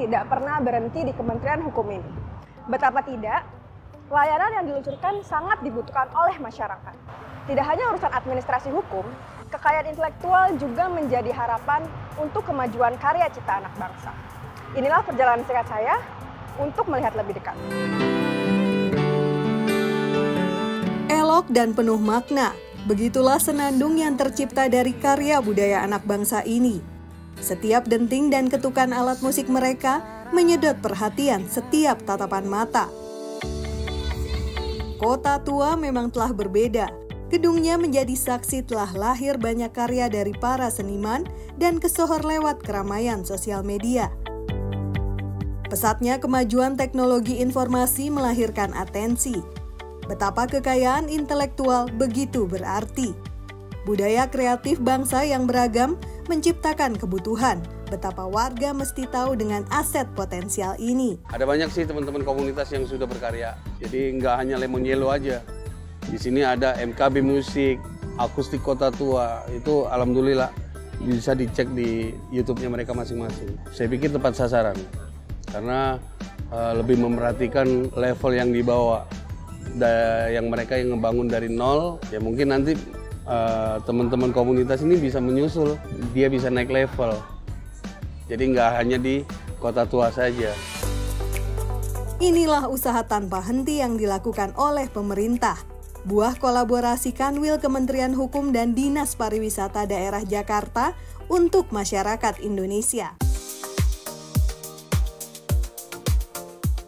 tidak pernah berhenti di Kementerian Hukum ini. Betapa tidak, layanan yang diluncurkan sangat dibutuhkan oleh masyarakat. Tidak hanya urusan administrasi hukum, kekayaan intelektual juga menjadi harapan untuk kemajuan karya cipta anak bangsa. Inilah perjalanan singkat saya untuk melihat lebih dekat. Elok dan penuh makna, begitulah senandung yang tercipta dari karya budaya anak bangsa ini. Setiap denting dan ketukan alat musik mereka menyedot perhatian setiap tatapan mata. Kota tua memang telah berbeda. Gedungnya menjadi saksi telah lahir banyak karya dari para seniman dan kesohor lewat keramaian sosial media. Pesatnya kemajuan teknologi informasi melahirkan atensi. Betapa kekayaan intelektual begitu berarti. Budaya kreatif bangsa yang beragam menciptakan kebutuhan. Betapa warga mesti tahu dengan aset potensial ini. Ada banyak sih teman-teman komunitas yang sudah berkarya. Jadi nggak hanya Lemon Yellow aja. Di sini ada MKB Musik, Akustik Kota Tua. Itu alhamdulillah bisa dicek di YouTube-nya mereka masing-masing. Saya pikir tepat sasaran. Karena lebih memperhatikan level yang dibawa. Yang mereka yang ngebangun dari nol, ya mungkin nanti teman-teman komunitas ini bisa menyusul, dia bisa naik level. Jadi nggak hanya di Kota Tua saja. Inilah usaha tanpa henti yang dilakukan oleh pemerintah. Buah kolaborasi Kanwil Kementerian Hukum dan Dinas Pariwisata Daerah Jakarta untuk masyarakat Indonesia.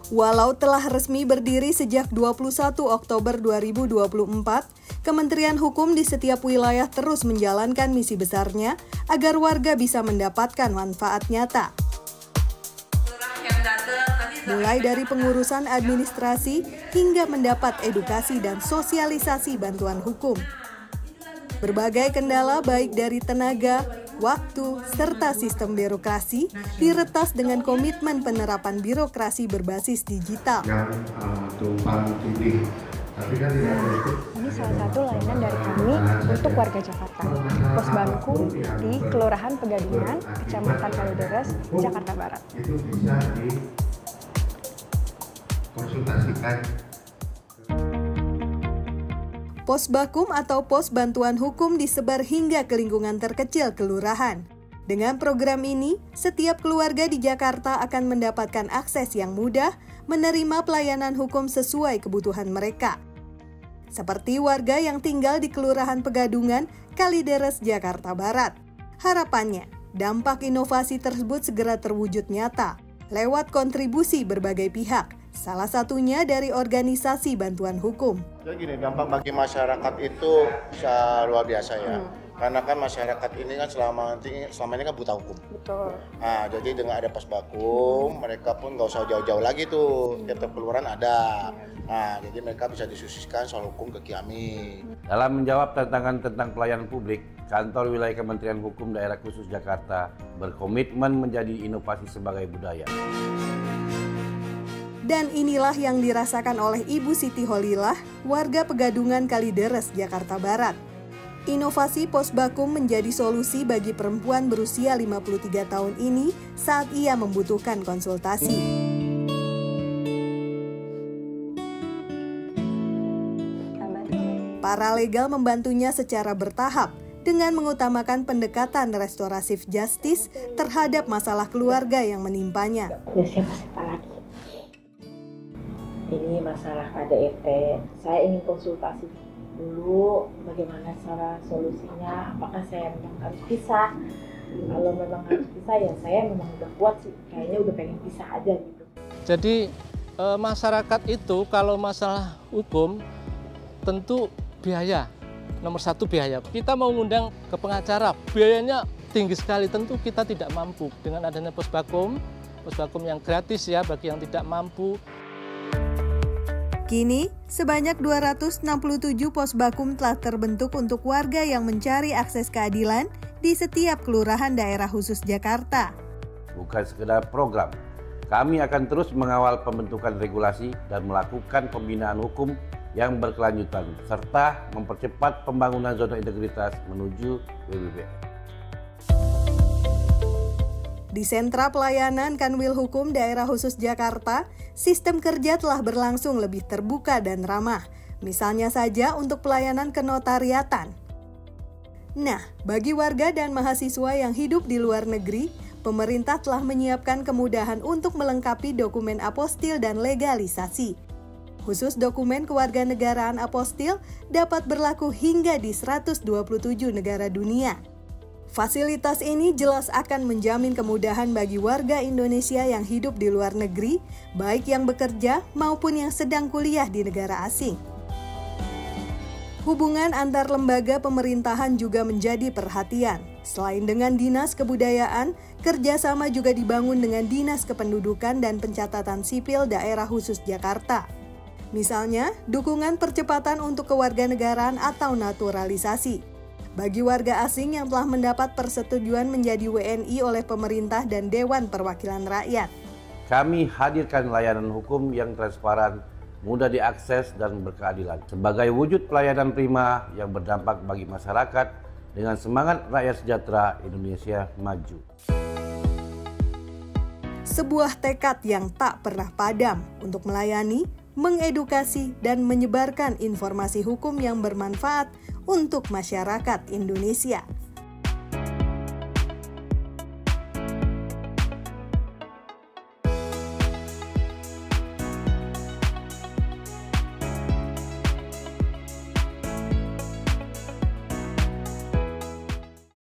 Walau telah resmi berdiri sejak 21 Oktober 2024, Kementerian Hukum di setiap wilayah terus menjalankan misi besarnya agar warga bisa mendapatkan manfaat nyata. Mulai dari pengurusan administrasi hingga mendapat edukasi dan sosialisasi bantuan hukum. Berbagai kendala baik dari tenaga, waktu, serta sistem birokrasi diretas dengan komitmen penerapan birokrasi berbasis digital. Yang tumpang tindih. Ini salah satu layanan dari kami untuk warga Jakarta. Pos Bankum di Kelurahan Pegadungan, Kecamatan Kalideres, Jakarta Barat. Itu bisa dikonsultasikan. Pos Bakum atau Pos Bantuan Hukum disebar hingga ke lingkungan terkecil kelurahan. Dengan program ini, setiap keluarga di Jakarta akan mendapatkan akses yang mudah menerima pelayanan hukum sesuai kebutuhan mereka. Seperti warga yang tinggal di Kelurahan Pegadungan, Kalideres, Jakarta Barat. Harapannya, dampak inovasi tersebut segera terwujud nyata lewat kontribusi berbagai pihak, salah satunya dari organisasi bantuan hukum. Jadi gini, dampak bagi masyarakat itu bisa luar biasa ya. Karena kan masyarakat ini kan selama ini kan buta hukum. Betul. Nah, jadi dengan ada Pos Bakum, mereka pun nggak usah jauh-jauh lagi tuh. Tiap kelurahan ada. Nah, jadi mereka bisa disususkan soal hukum ke kami. Dalam menjawab tantangan tentang pelayanan publik, Kantor Wilayah Kementerian Hukum Daerah Khusus Jakarta berkomitmen menjadi inovasi sebagai budaya. Dan inilah yang dirasakan oleh Ibu Siti Holilah, warga Pegadungan Kalideres, Jakarta Barat. Inovasi Pos Bakum menjadi solusi bagi perempuan berusia 53 tahun ini saat ia membutuhkan konsultasi. Paralegal membantunya secara bertahap dengan mengutamakan pendekatan restoratif justice terhadap masalah keluarga yang menimpanya. Ini masalah KDRT, saya ingin konsultasi dulu bagaimana cara solusinya, apakah saya memang harus pisah. Kalau memang harus pisah ya saya memang udah kuat sih, kayaknya udah pengen pisah aja gitu. Jadi masyarakat itu kalau masalah hukum tentu biaya, nomor satu biaya. Kita mau ngundang ke pengacara, biayanya tinggi sekali, tentu kita tidak mampu. Dengan adanya Pos Bakum yang gratis ya bagi yang tidak mampu. Kini, sebanyak 267 pos bakum telah terbentuk untuk warga yang mencari akses keadilan di setiap kelurahan daerah khusus Jakarta. Bukan sekedar program, kami akan terus mengawal pembentukan regulasi dan melakukan pembinaan hukum yang berkelanjutan, serta mempercepat pembangunan zona integritas menuju WBBM. Di Sentra Pelayanan Kanwil Hukum Daerah Khusus Jakarta, sistem kerja telah berlangsung lebih terbuka dan ramah. Misalnya saja untuk pelayanan kenotariatan. Nah, bagi warga dan mahasiswa yang hidup di luar negeri, pemerintah telah menyiapkan kemudahan untuk melengkapi dokumen apostil dan legalisasi. Khusus dokumen kewarganegaraan apostil dapat berlaku hingga di 127 negara dunia. Fasilitas ini jelas akan menjamin kemudahan bagi warga Indonesia yang hidup di luar negeri, baik yang bekerja maupun yang sedang kuliah di negara asing. Hubungan antar lembaga pemerintahan juga menjadi perhatian. Selain dengan Dinas Kebudayaan, kerjasama juga dibangun dengan Dinas Kependudukan dan Pencatatan Sipil Daerah Khusus Jakarta. Misalnya, dukungan percepatan untuk kewarganegaraan atau naturalisasi. Bagi warga asing yang telah mendapat persetujuan menjadi WNI oleh pemerintah dan Dewan Perwakilan Rakyat. Kami hadirkan layanan hukum yang transparan, mudah diakses dan berkeadilan. Sebagai wujud pelayanan prima yang berdampak bagi masyarakat dengan semangat rakyat sejahtera Indonesia maju. Sebuah tekad yang tak pernah padam untuk melayani, mengedukasi, dan menyebarkan informasi hukum yang bermanfaat untuk masyarakat Indonesia.